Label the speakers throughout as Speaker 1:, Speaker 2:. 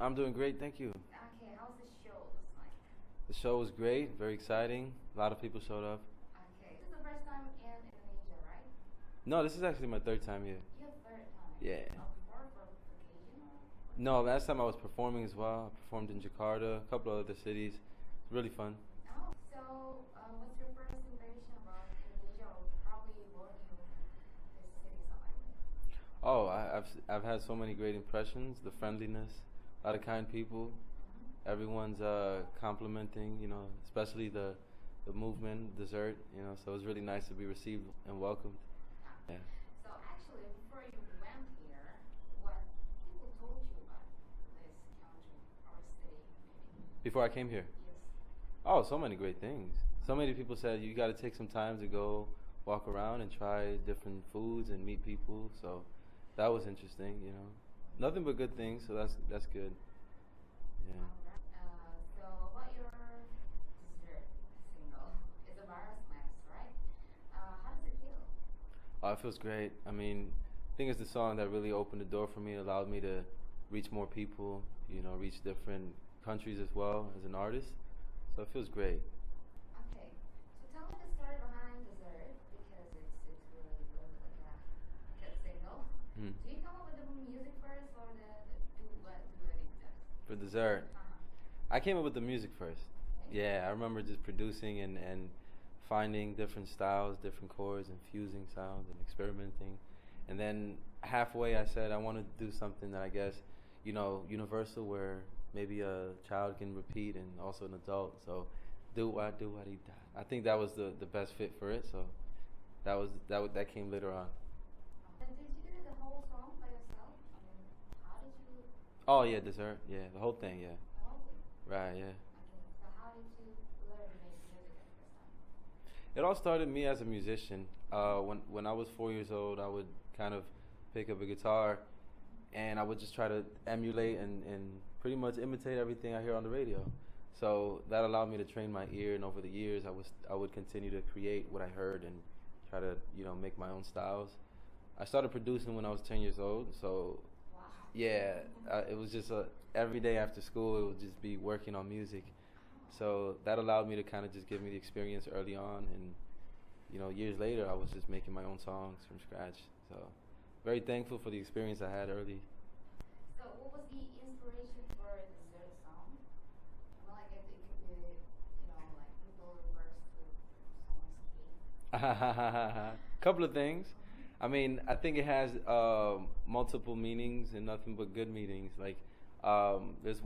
Speaker 1: I'm doing great, thank you.
Speaker 2: Okay, how's the show looks like?
Speaker 1: The show was great, very exciting. A lot of people showed up.
Speaker 2: Okay, this is the first time in Indonesia, right?
Speaker 1: No, this is actually my third time here.
Speaker 2: Your third time?
Speaker 1: Yeah.
Speaker 2: Before for vacation or?
Speaker 1: No, last time I was performing as well. I performed in Jakarta, a couple of other cities. It's really fun.
Speaker 2: Oh, so what's your first impression about Indonesia, or probably what you this city so like?
Speaker 1: Oh, I've had so many great impressions. The friendliness, a lot of kind people. Everyone's complimenting, especially the movement, dessert, so it was really nice to be received and welcomed. Yeah.
Speaker 2: So actually, before you went here, what people told you about this country or city, maybe?
Speaker 1: Before I came here.
Speaker 2: Yes.
Speaker 1: Oh, so many great things. So many people said you got to take some time to go walk around and try different foods and meet people. So that was interesting, Nothing but good things, so that's good. Yeah.
Speaker 2: So about your dessert single, it's a virus max, right? How does it feel?
Speaker 1: Oh, it feels great. I mean, I think it's the song that really opened the door for me. It allowed me to reach more people, reach different countries as well as an artist. So it feels great.
Speaker 2: Okay, so tell me the story behind dessert, because it's really like a hit single.
Speaker 1: Mm.
Speaker 2: Do you come up with the music first, or do it exactly?
Speaker 1: For dessert, I came up with the music first.
Speaker 2: Okay.
Speaker 1: Yeah, I remember just producing and finding different styles, different chords, and fusing sounds and experimenting. And then halfway I said I want to do something that I guess, universal, where maybe a child can repeat and also an adult. So do what he da. I think that was the best fit for it. So that came later on.
Speaker 2: And did you do the whole song by yourself? I mean, how did you?
Speaker 1: Oh yeah, dessert. Yeah, the whole thing. Yeah.
Speaker 2: The whole thing.
Speaker 1: Right. Yeah.
Speaker 2: Okay, so how did you learn to make music at the first time?
Speaker 1: It all started me as a musician. When I was 4 years old, I would kind of pick up a guitar, and I would just try to emulate and pretty much imitate everything I hear on the radio. So that allowed me to train my ear, and over the years, I would continue to create what I heard and try to make my own styles. I started producing when I was 10 years old, so
Speaker 2: Wow.
Speaker 1: yeah, it was just every day after school, it would just be working on music. So that allowed me to kind of just give me the experience early on, and years later I was just making my own songs from scratch. So very thankful for the experience I had early.
Speaker 2: So what was the inspiration for the dessert song? I mean, like it could be, like people reverse to someone's faith.
Speaker 1: Couple of things. I mean, I think it has multiple meanings and nothing but good meanings. Like there's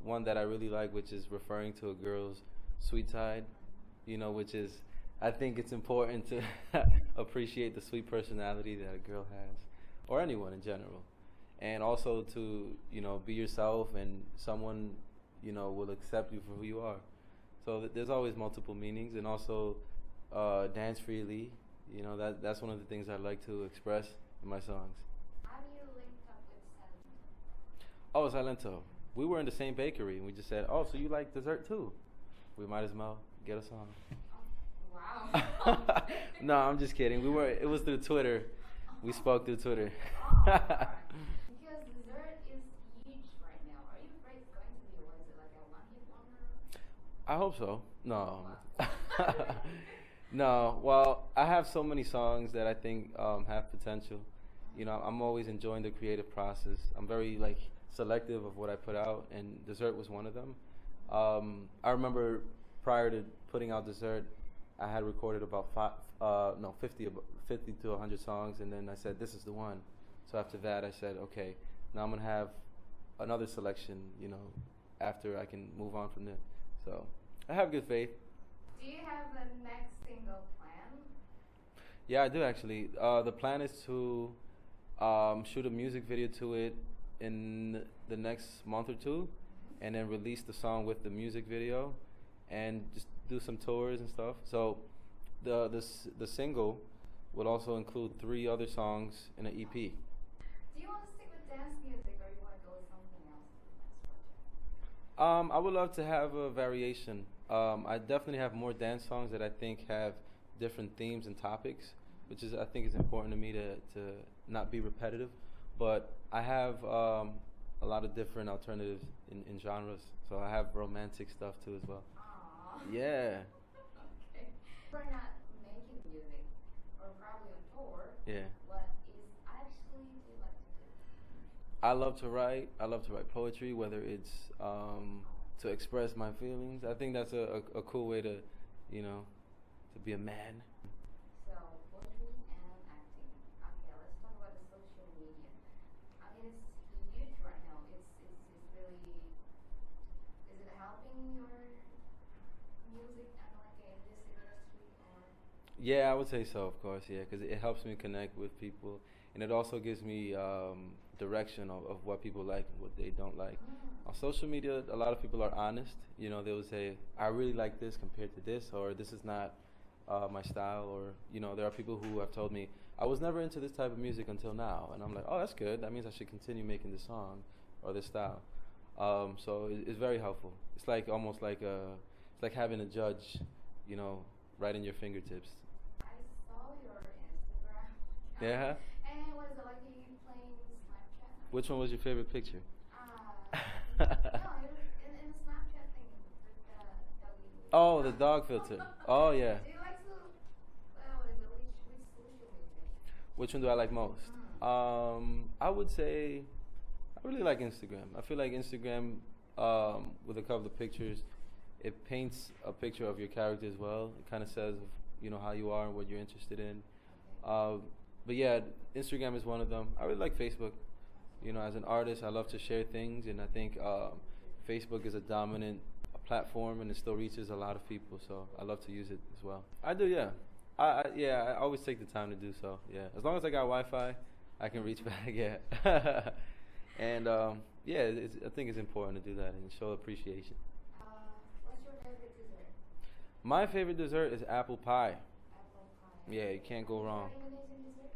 Speaker 1: one that I really like, which is referring to a girl's sweet side, which is, I think it's important to appreciate the sweet personality that a girl has, or anyone in general, and also to be yourself, and someone will accept you for who you are. So there's always multiple meanings, and also dance freely. That's one of the things I like to express in my songs.
Speaker 2: How do you link up with Salento?
Speaker 1: Oh, Salento. We were in the same bakery, and we just said, oh, so you like dessert too? We might as well get a song.
Speaker 2: Oh, wow.
Speaker 1: No, I'm just kidding. It was through Twitter. We spoke through Twitter.
Speaker 2: Because dessert is huge right now. Are you afraid it's going to be, what is it, like a one-hit wonder?
Speaker 1: I hope so. No.
Speaker 2: Wow.
Speaker 1: No. Well, I have so many songs that I think have potential. I'm always enjoying the creative process. I'm very selective of what I put out, and dessert was one of them. I remember prior to putting out dessert, I had recorded about 50 to 100 songs, and then I said, this is the one. So after that, I said, okay, now I'm going to have another selection, after I can move on from there. So I have good faith.
Speaker 2: Do you have the next single plan?
Speaker 1: Yeah, I do actually. The plan is to shoot a music video to it in the next month or two, and then release the song with the music video, and just do some tours and stuff. So the single will also include 3 other songs in an EP.
Speaker 2: Do you want to stick with dance music, or you want to go with something else for the next project?
Speaker 1: I would love to have a variation. I definitely have more dance songs that I think have different themes and topics, which I think is important to me to not be repetitive. But I have a lot of different alternatives in genres. So I have romantic stuff too as well.
Speaker 2: Aww.
Speaker 1: Yeah.
Speaker 2: Okay. We're not making music, or probably on tour.
Speaker 1: Yeah.
Speaker 2: What is actually do you like to do?
Speaker 1: I love to write. I love to write poetry, whether it's to express my feelings. I think that's a cool way to, to be a man.
Speaker 2: So, poetry and acting. Okay, let's talk about the social media. I mean, it's huge right now. It's really, is it helping your music and like in this industry or?
Speaker 1: Yeah, I would say so, of course, yeah, because it helps me connect with people, and it also gives me direction of what people like and what they don't like. On social media, a lot of people are honest. They will say, I really like this compared to this, or this is not my style, or, there are people who have told me, I was never into this type of music until now, and I'm like, oh, that's good. That means I should continue making this song or this style. So it's very helpful. It's like almost like it's like having a judge, right in your fingertips.
Speaker 2: I saw your Instagram.
Speaker 1: Yeah?
Speaker 2: And what is it like you playing Snapchat?
Speaker 1: Which one was your favorite picture?
Speaker 2: No, it was in the Snapchat thing with Dewi.
Speaker 1: Oh, the dog filter. Oh, yeah.
Speaker 2: Do you like to, which social media?
Speaker 1: Which one do I like most? I would say I really like Instagram. I feel like Instagram, with a couple of pictures, it paints a picture of your character as well. It kind of says, how you are and what you're interested in. But yeah, Instagram is one of them. I really like Facebook. As an artist, I love to share things, and I think Facebook is a dominant platform, and it still reaches a lot of people. So I love to use it as well. I do, yeah. I always take the time to do so. Yeah, as long as I got Wi-Fi, I can reach back. Yeah, and yeah, I think it's important to do that and show appreciation.
Speaker 2: What's your favorite dessert?
Speaker 1: My favorite dessert is apple pie.
Speaker 2: Apple pie.
Speaker 1: Yeah, you can't go wrong.
Speaker 2: Indonesian dessert?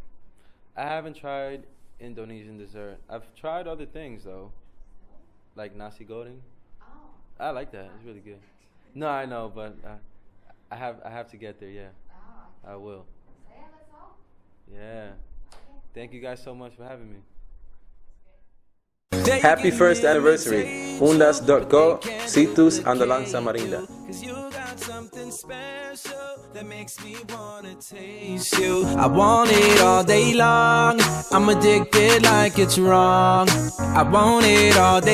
Speaker 1: I haven't tried Indonesian dessert. I've tried other things though, like nasi goreng.
Speaker 2: Oh.
Speaker 1: I like that. It's really good. No, I know, but I have to get there. Yeah,
Speaker 2: Oh.
Speaker 1: I will.
Speaker 2: So yeah, that's all.
Speaker 1: Yeah.
Speaker 2: Okay.
Speaker 1: Thank you guys so much for having me.
Speaker 3: Happy first anniversary, Undasdotco, Situs, Andalan, Samarinda.
Speaker 4: Cause you got something special that makes me wanna taste you. I want it all day long. I'm addicted like it's wrong. I want it all day.